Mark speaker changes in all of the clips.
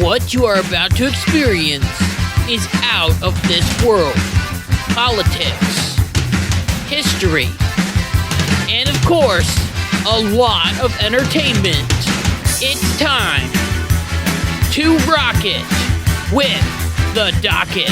Speaker 1: What you are about to experience is out of this world. Politics, history, and of course, a lot of entertainment. It's time to rock it with the Docket.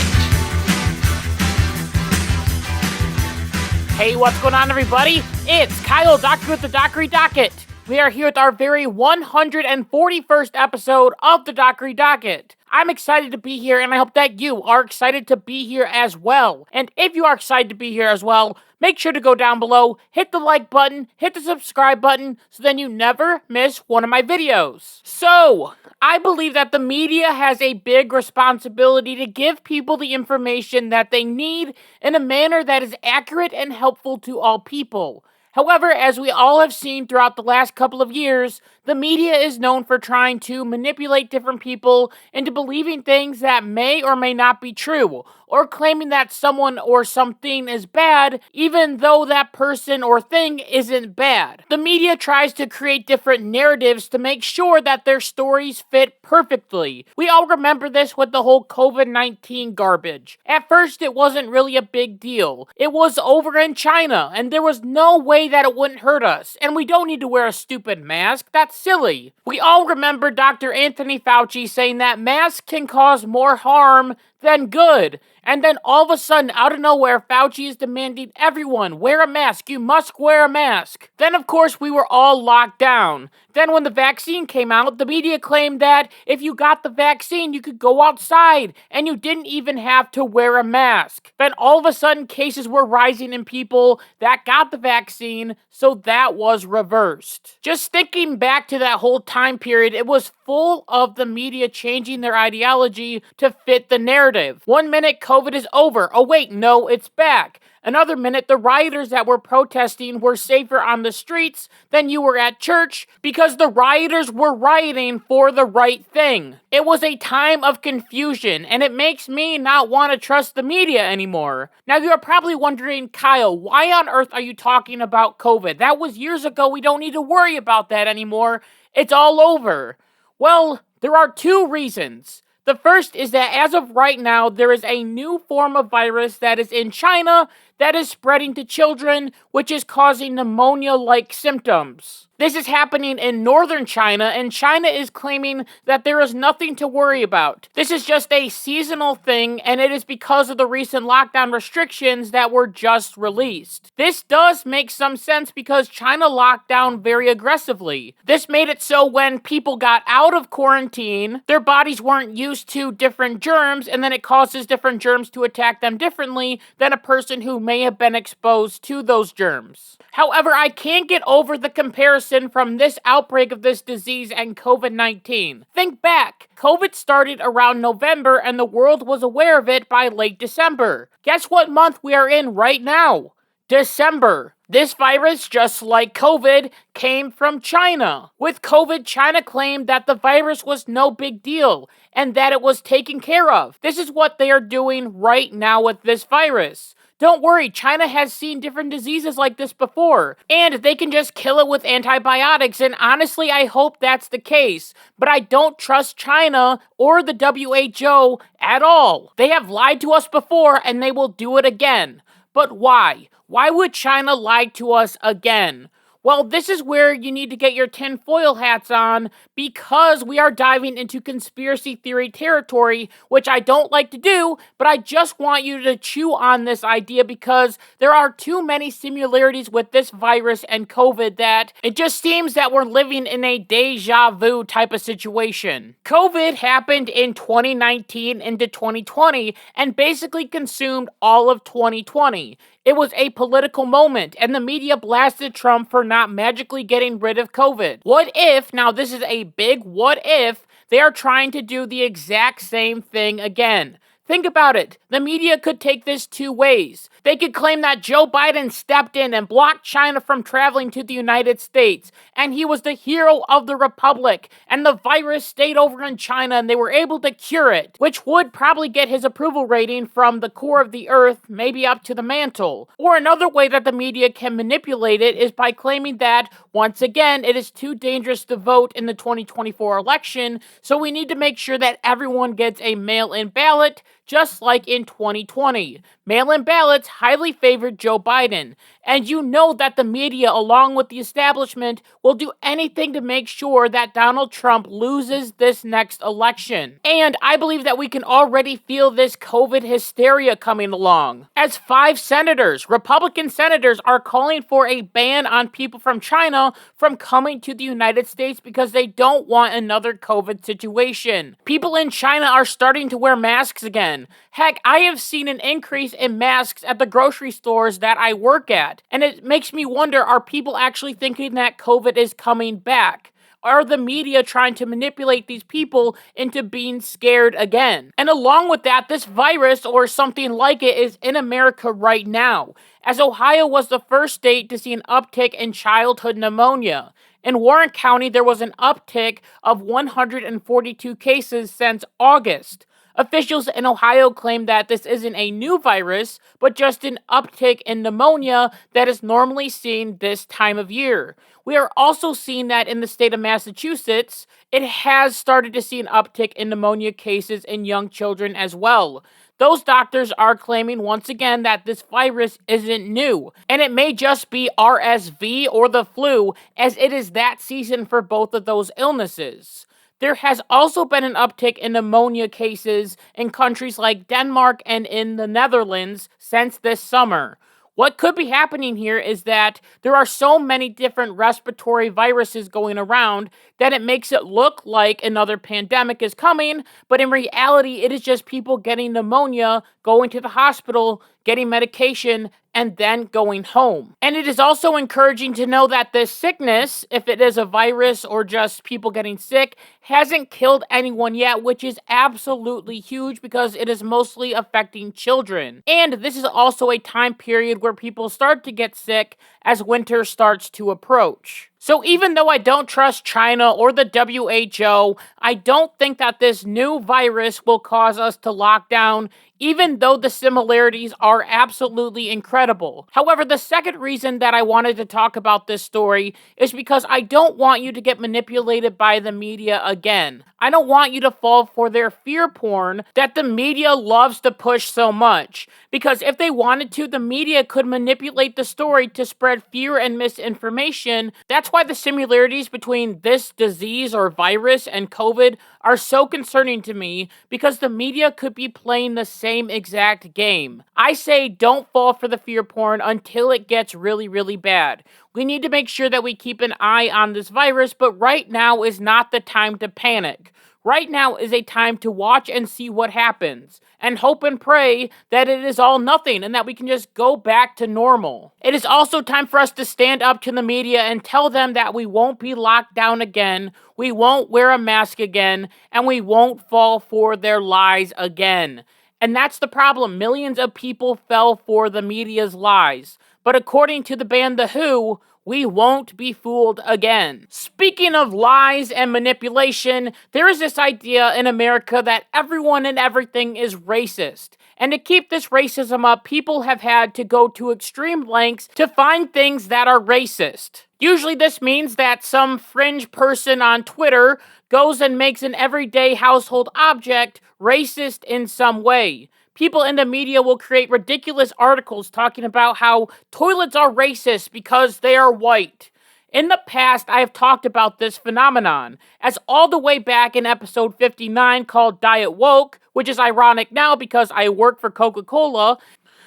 Speaker 2: Hey, what's going on, everybody? It's Kyle Dockery with the Dockery Docket. We are here with our very 141st episode of the Dockery Docket. I'm excited to be here, and I hope that you are excited to be here as well. And if you are excited to be here as well, make sure to go down below, hit the like button, hit the subscribe button, so then you never miss one of my videos. So, I believe that the media has a big responsibility to give people the information that they need in a manner that is accurate and helpful to all people. However, as we all have seen throughout the last couple of years, the media is known for trying to manipulate different people into believing things that may or may not be true, or claiming that someone or something is bad, even though that person or thing isn't bad. The media tries to create different narratives to make sure that their stories fit perfectly. We all remember this with the whole COVID-19 garbage. At first, it wasn't really a big deal. It was over in China, and there was no way that it wouldn't hurt us, and we don't need to wear a stupid mask. That's silly. We all remember Dr. Anthony Fauci saying that masks can cause more harm than good. And then all of a sudden, out of nowhere, Fauci is demanding everyone wear a mask. You must wear a mask. Then, of course, we were all locked down. Then when the vaccine came out, the media claimed that if you got the vaccine, you could go outside and you didn't even have to wear a mask. Then all of a sudden, cases were rising in people that got the vaccine, so that was reversed. Just thinking back to that whole time period, it was full of the media changing their ideology to fit the narrative. 1 minute, COVID is over. Oh wait, no, it's back. Another minute, the rioters that were protesting were safer on the streets than you were at church because the rioters were rioting for the right thing. It was a time of confusion, and it makes me not want to trust the media anymore. Now, you're probably wondering, Kyle, why on earth are you talking about COVID? That was years ago. We don't need to worry about that anymore. It's all over. Well, there are two reasons. The first is that as of right now, there is a new form of virus that is in China that is spreading to children, which is causing pneumonia-like symptoms. This is happening in northern China, and China is claiming that there is nothing to worry about. This is just a seasonal thing, and it is because of the recent lockdown restrictions that were just released. This does make some sense because China locked down very aggressively. This made it so when people got out of quarantine, their bodies weren't used to different germs, and then it causes different germs to attack them differently than a person who may have been exposed to those germs. However, I can't get over the comparison from this outbreak of this disease and COVID-19. Think back. COVID started around November and the world was aware of it by late December. Guess what month we are in right now? December. This virus, just like COVID, came from China. With COVID, China claimed that the virus was no big deal and that it was taken care of. This is what they are doing right now with this virus. Don't worry, China has seen different diseases like this before, and they can just kill it with antibiotics, and honestly, I hope that's the case. But I don't trust China or the WHO at all. They have lied to us before, and they will do it again. But why? Why would China lie to us again? Well, this is where you need to get your tinfoil hats on because we are diving into conspiracy theory territory, which I don't like to do, but I just want you to chew on this idea because there are too many similarities with this virus and COVID that it just seems that we're living in a deja vu type of situation. COVID happened in 2019 into 2020 and basically consumed all of 2020. It was a political moment, and the media blasted Trump for not magically getting rid of COVID. What if, now this is a big what if, they are trying to do the exact same thing again? Think about it. The media could take this two ways. They could claim that Joe Biden stepped in and blocked China from traveling to the United States, and he was the hero of the republic, and the virus stayed over in China and they were able to cure it, which would probably get his approval rating from the core of the earth maybe up to the mantle. Or another way that the media can manipulate it is by claiming that, once again, it is too dangerous to vote in the 2024 election, so we need to make sure that everyone gets a mail-in ballot, just like in 2020. Mail-in ballots highly favored Joe Biden, and you know that the media, along with the establishment, will do anything to make sure that Donald Trump loses this next election. And I believe that we can already feel this COVID hysteria coming along, as 5 senators, Republican senators, are calling for a ban on people from China from coming to the United States because they don't want another COVID situation. People in China are starting to wear masks again. Heck, I have seen an increase in masks at the grocery stores that I work at, and it makes me wonder, are people actually thinking that COVID is coming back? Are the media trying to manipulate these people into being scared again? And along with that, this virus or something like it is in America right now, as Ohio was the first state to see an uptick in childhood pneumonia. In Warren County, there was an uptick of 142 cases since August. Officials in Ohio claim that this isn't a new virus, but just an uptick in pneumonia that is normally seen this time of year. We are also seeing that in the state of Massachusetts, it has started to see an uptick in pneumonia cases in young children as well. Those doctors are claiming once again that this virus isn't new, and it may just be RSV or the flu, as it is that season for both of those illnesses. There has also been an uptick in pneumonia cases in countries like Denmark and in the Netherlands since this summer. What could be happening here is that there are so many different respiratory viruses going around that it makes it look like another pandemic is coming, but in reality, it is just people getting pneumonia, going to the hospital, getting medication, and then going home. And it is also encouraging to know that this sickness, if it is a virus or just people getting sick, hasn't killed anyone yet, which is absolutely huge because it is mostly affecting children. And this is also a time period where people start to get sick as winter starts to approach. So even though I don't trust China or the WHO, I don't think that this new virus will cause us to lock down, even though the similarities are absolutely incredible. However, the second reason that I wanted to talk about this story is because I don't want you to get manipulated by the media again. I don't want you to fall for their fear porn that the media loves to push so much. Because if they wanted to, the media could manipulate the story to spread fear and misinformation. That's why the similarities between this disease or virus and COVID are so concerning to me, because the media could be playing the same exact game. I say don't fall for the fear porn until it gets really, really bad. We need to make sure that we keep an eye on this virus, but right now is not the time to panic. Right now is a time to watch and see what happens, and hope and pray that it is all nothing and that we can just go back to normal. It is also time for us to stand up to the media and tell them that we won't be locked down again, we won't wear a mask again, and we won't fall for their lies again. And that's the problem. Millions of people fell for the media's lies. But according to the band The Who, we won't be fooled again. Speaking of lies and manipulation, there is this idea in America that everyone and everything is racist. And to keep this racism up, people have had to go to extreme lengths to find things that are racist. Usually this means that some fringe person on Twitter goes and makes an everyday household object racist in some way. People in the media will create ridiculous articles talking about how toilets are racist because they are white. In the past, I have talked about this phenomenon, as all the way back in episode 59 called Diet Woke, which is ironic now because I work for Coca-Cola,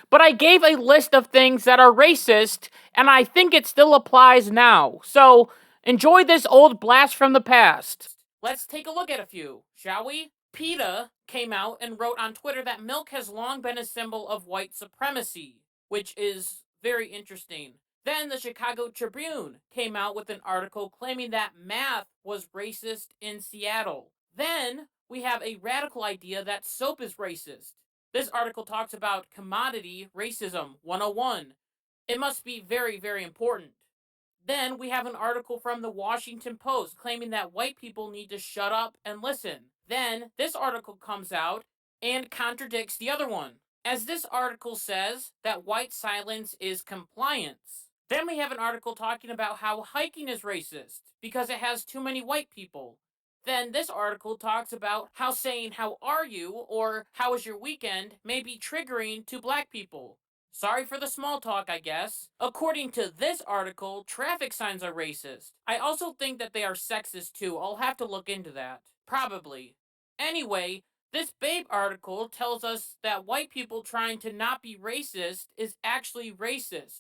Speaker 2: but I gave a list of things that are racist, and I think it still applies now. So, enjoy this old blast from the past. Let's take a look at a few, shall we? PETA came out and wrote on Twitter that milk has long been a symbol of white supremacy, which is very interesting. Then the Chicago Tribune came out with an article claiming that math was racist in Seattle. Then we have a radical idea that soap is racist. This article talks about commodity racism 101. It must be very, very important. Then we have an article from the Washington Post claiming that white people need to shut up and listen. Then this article comes out and contradicts the other one, as this article says that white silence is compliance. Then we have an article talking about how hiking is racist because it has too many white people. Then this article talks about how saying "how are you" or "how was your weekend" may be triggering to black people. Sorry for the small talk, I guess. According to this article, traffic signs are racist. I also think that they are sexist too. I'll have to look into that. Probably. Anyway, this Babe article tells us that white people trying to not be racist is actually racist,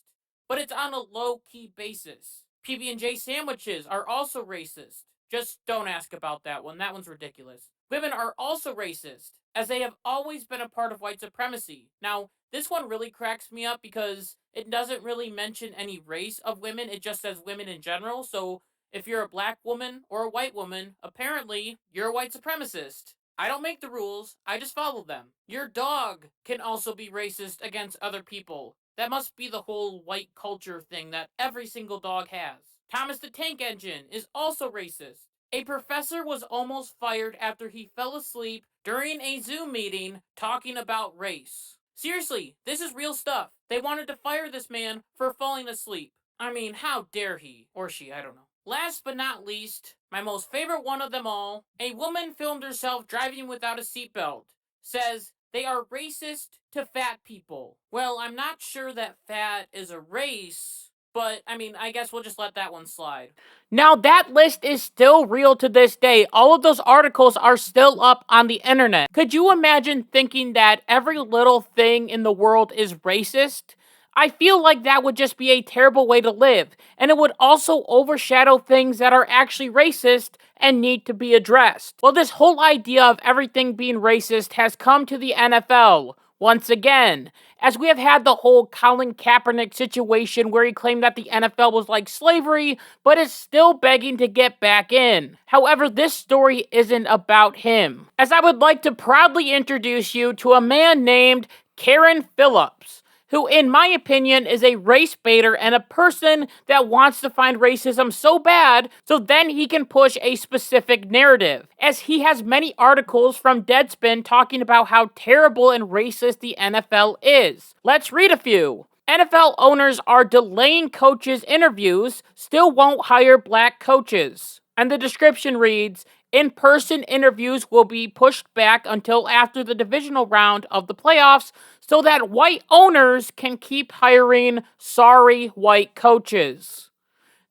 Speaker 2: but it's on a low-key basis. PB&J sandwiches are also racist. Just don't ask about that one. That one's ridiculous. Women are also racist, as they have always been a part of white supremacy. Now, this one really cracks me up because it doesn't really mention any race of women. It just says women in general. So if you're a black woman or a white woman, apparently you're a white supremacist. I don't make the rules, I just follow them. Your dog can also be racist against other people. That must be the whole white culture thing that every single dog has. Thomas the Tank Engine is also racist. A professor was almost fired after he fell asleep during a Zoom meeting talking about race. Seriously, this is real stuff. They wanted to fire this man for falling asleep. I mean, how dare he? Or she, I don't know. Last but not least, my most favorite one of them all, a woman filmed herself driving without a seatbelt. Says they are racist to fat people. Well, I'm not sure that fat is a race, but I mean, I guess we'll just let that one slide. Now, that list is still real to this day. All of those articles are still up on the internet. Could you imagine thinking that every little thing in the world is racist? I feel like that would just be a terrible way to live, and it would also overshadow things that are actually racist and need to be addressed. Well, this whole idea of everything being racist has come to the NFL once again, as we have had the whole Colin Kaepernick situation where he claimed that the NFL was like slavery, but is still begging to get back in. However, this story isn't about him, as I would like to proudly introduce you to a man named Karen Phillips, who in my opinion is a race baiter and a person that wants to find racism so bad so then he can push a specific narrative, as he has many articles from Deadspin talking about how terrible and racist the NFL is. Let's read a few. NFL owners are delaying coaches' interviews, still won't hire black coaches. And the description reads, in-person interviews will be pushed back until after the divisional round of the playoffs so that white owners can keep hiring sorry white coaches.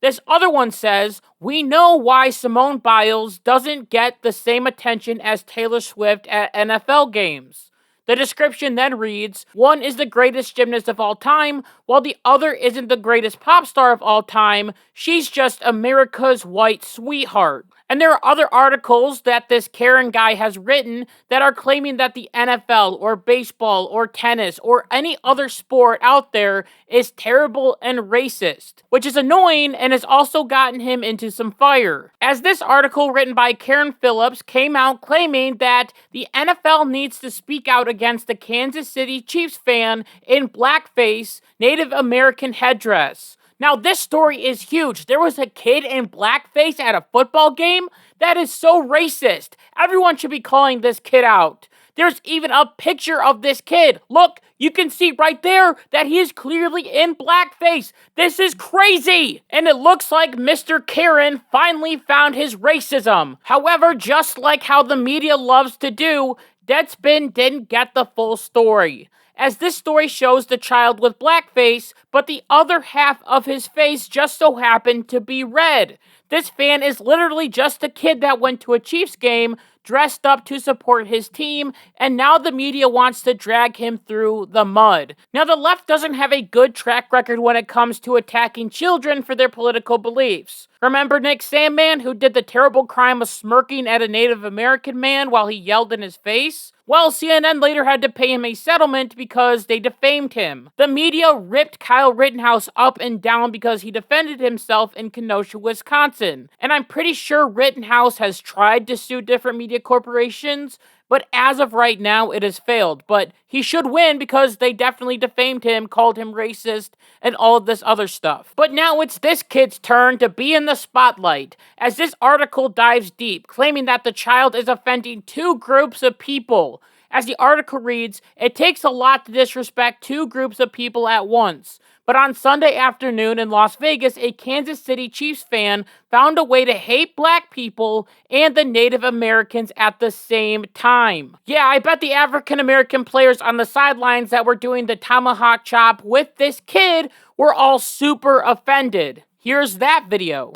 Speaker 2: This other one says, we know why Simone Biles doesn't get the same attention as Taylor Swift at NFL games. The description then reads, one is the greatest gymnast of all time, while the other isn't the greatest pop star of all time. She's just America's white sweetheart. And there are other articles that this Karen guy has written that are claiming that the NFL or baseball or tennis or any other sport out there is terrible and racist, which is annoying and has also gotten him into some fire. As this article written by Karen Phillips came out claiming that the NFL needs to speak out against the Kansas City Chiefs fan in blackface Native American headdress. Now, this story is huge. There was a kid in blackface at a football game? That is so racist. Everyone should be calling this kid out. There's even a picture of this kid. Look, you can see right there that he is clearly in blackface. This is crazy. And it looks like Mr. Karen finally found his racism. However, just like how the media loves to do, Deadspin didn't get the full story, as this story shows the child with blackface, but the other half of his face just so happened to be red. This fan is literally just a kid that went to a Chiefs game, dressed up to support his team, and now the media wants to drag him through the mud. Now, the left doesn't have a good track record when it comes to attacking children for their political beliefs. Remember Nick Sandman, who did the terrible crime of smirking at a Native American man while he yelled in his face? Well, CNN later had to pay him a settlement because they defamed him. The media ripped Kyle Rittenhouse up and down because he defended himself in Kenosha, Wisconsin. And I'm pretty sure Rittenhouse has tried to sue different media corporations, But as of right now, it has failed. But he should win because they definitely defamed him, called him racist, and all of this other stuff. But now it's this kid's turn to be in the spotlight, as this article dives deep, claiming that the child is offending two groups of people. As the article reads, it takes a lot to disrespect two groups of people at once. But on Sunday afternoon in Las Vegas, a Kansas City Chiefs fan found a way to hate black people and the Native Americans at the same time. Yeah, I bet the African American players on the sidelines that were doing the tomahawk chop with this kid were all super offended. Here's that video.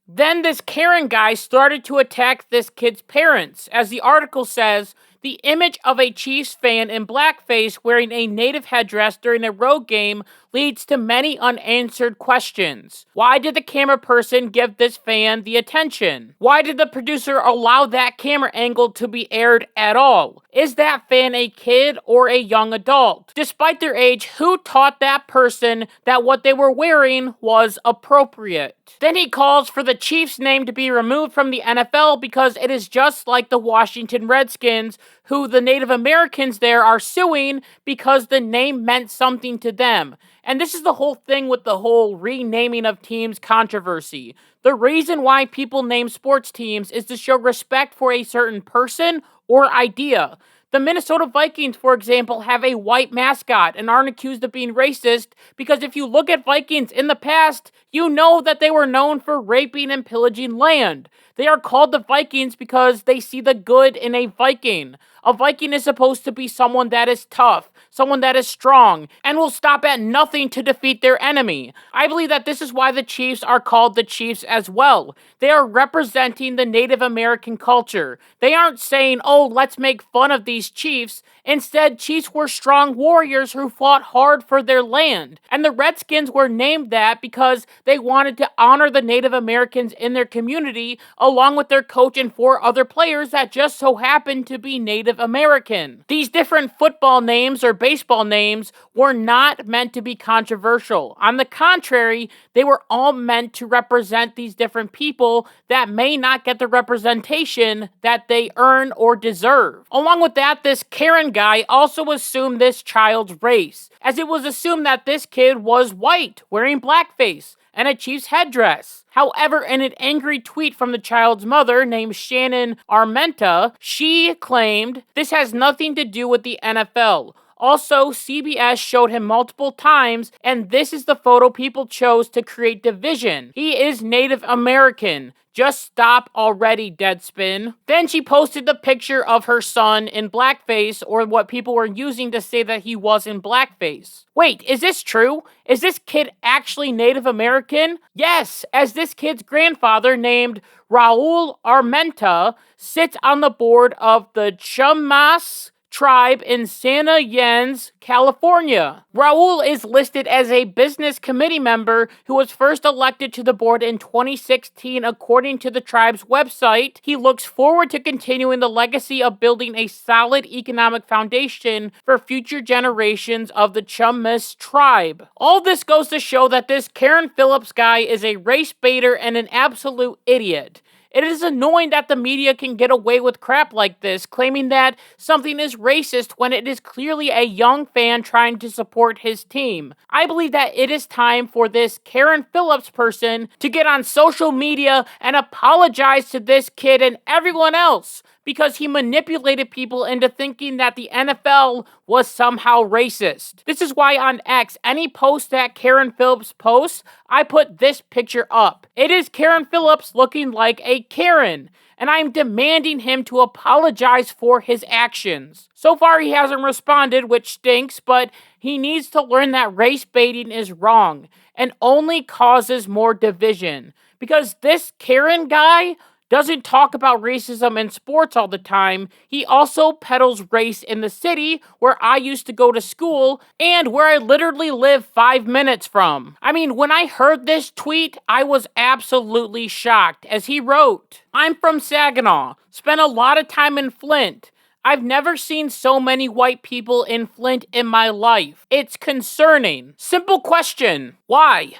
Speaker 2: Then this Karen guy started to attack this kid's parents. As the article says, the image of a Chiefs fan in blackface wearing a native headdress during a road game leads to many unanswered questions. Why did the camera person give this fan the attention? Why did the producer allow that camera angle to be aired at all? Is that fan a kid or a young adult? Despite their age, who taught that person that what they were wearing was appropriate? Then he calls for the Chiefs' name to be removed from the NFL because it is just like the Washington Redskins, who the Native Americans there are suing because the name meant something to them. And this is the whole thing with the whole renaming of teams controversy. The reason why people name sports teams is to show respect for a certain person or idea. The Minnesota Vikings, for example, have a white mascot and aren't accused of being racist because if you look at Vikings in the past, you know that they were known for raping and pillaging land. They are called the Vikings because they see the good in a Viking. A Viking is supposed to be someone that is tough, someone that is strong, and will stop at nothing to defeat their enemy. I believe that this is why the Chiefs are called the Chiefs as well. They are representing the Native American culture. They aren't saying, oh, let's make fun of these Chiefs. Instead, Chiefs were strong warriors who fought hard for their land. And the Redskins were named that because they wanted to honor the Native Americans in their community, along with their coach and 4 other players that just so happened to be Native American. These different football names or baseball names were not meant to be controversial. On the contrary, they were all meant to represent these different people that may not get the representation that they earn or deserve. Along with that, this Karen guy also assumed this child's race, as it was assumed that this kid was white, wearing blackface, and a Chiefs headdress. However, in an angry tweet from the child's mother named Shannon Armenta, she claimed this has nothing to do with the NFL. Also, CBS showed him multiple times, and this is the photo people chose to create division. He is Native American. Just stop already, Deadspin. Then she posted the picture of her son in blackface, or what people were using to say that he was in blackface. Wait, is this true? Is this kid actually Native American? Yes, as this kid's grandfather, named Raul Armenta, sits on the board of the Chumash tribe in Santa Ynez, California. Raul is listed as a business committee member who was first elected to the board in 2016 according to the tribe's website. He looks forward to continuing the legacy of building a solid economic foundation for future generations of the Chumash tribe. All this goes to show that this Karen Phillips guy is a race baiter and an absolute idiot. It is annoying that the media can get away with crap like this, claiming that something is racist when it is clearly a young fan trying to support his team. I believe that it is time for this Karen Phillips person to get on social media and apologize to this kid and everyone else, because he manipulated people into thinking that the NFL was somehow racist. This is why on X, any post that Karen Phillips posts, I put this picture up. It is Karen Phillips looking like a Karen, and I'm demanding him to apologize for his actions. So far, he hasn't responded, which stinks, but he needs to learn that race baiting is wrong and only causes more division. Because this Karen guy doesn't talk about racism in sports all the time, he also peddles race in the city where I used to go to school and where I literally live 5 minutes from. I mean, when I heard this tweet, I was absolutely shocked, as he wrote, "I'm from Saginaw, spent a lot of time in Flint. I've never seen so many white people in Flint in my life. It's concerning. Simple question, why?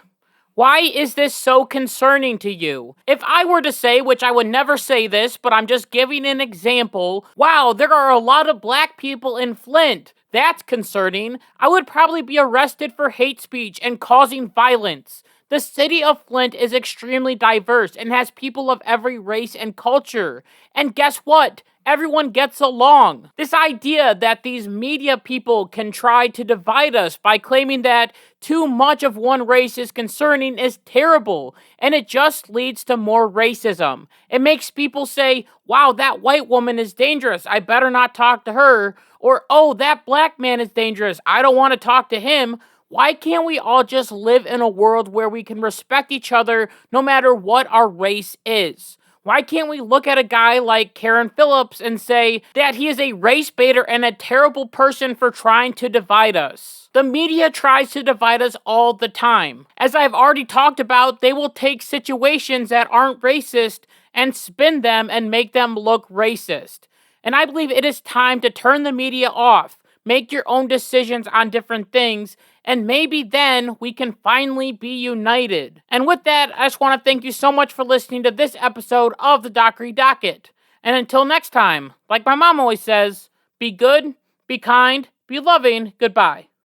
Speaker 2: Why is this so concerning to you? If I were to say, which I would never say this, but I'm just giving an example, wow, there are a lot of black people in Flint. That's concerning. I would probably be arrested for hate speech and causing violence. The city of Flint is extremely diverse and has people of every race and culture. And guess what? Everyone gets along. This idea that these media people can try to divide us by claiming that too much of one race is concerning is terrible, and it just leads to more racism. It makes people say, wow, that white woman is dangerous, I better not talk to her, or oh, that black man is dangerous, I don't want to talk to him. Why can't we all just live in a world where we can respect each other no matter what our race is? Why can't we look at a guy like Karen Phillips and say that he is a race baiter and a terrible person for trying to divide us? The media tries to divide us all the time. As I've already talked about, they will take situations that aren't racist and spin them and make them look racist. And I believe it is time to turn the media off, make your own decisions on different things, and maybe then we can finally be united. And with that, I just want to thank you so much for listening to this episode of the Dockery Docket. And until next time, like my mom always says, be good, be kind, be loving, goodbye.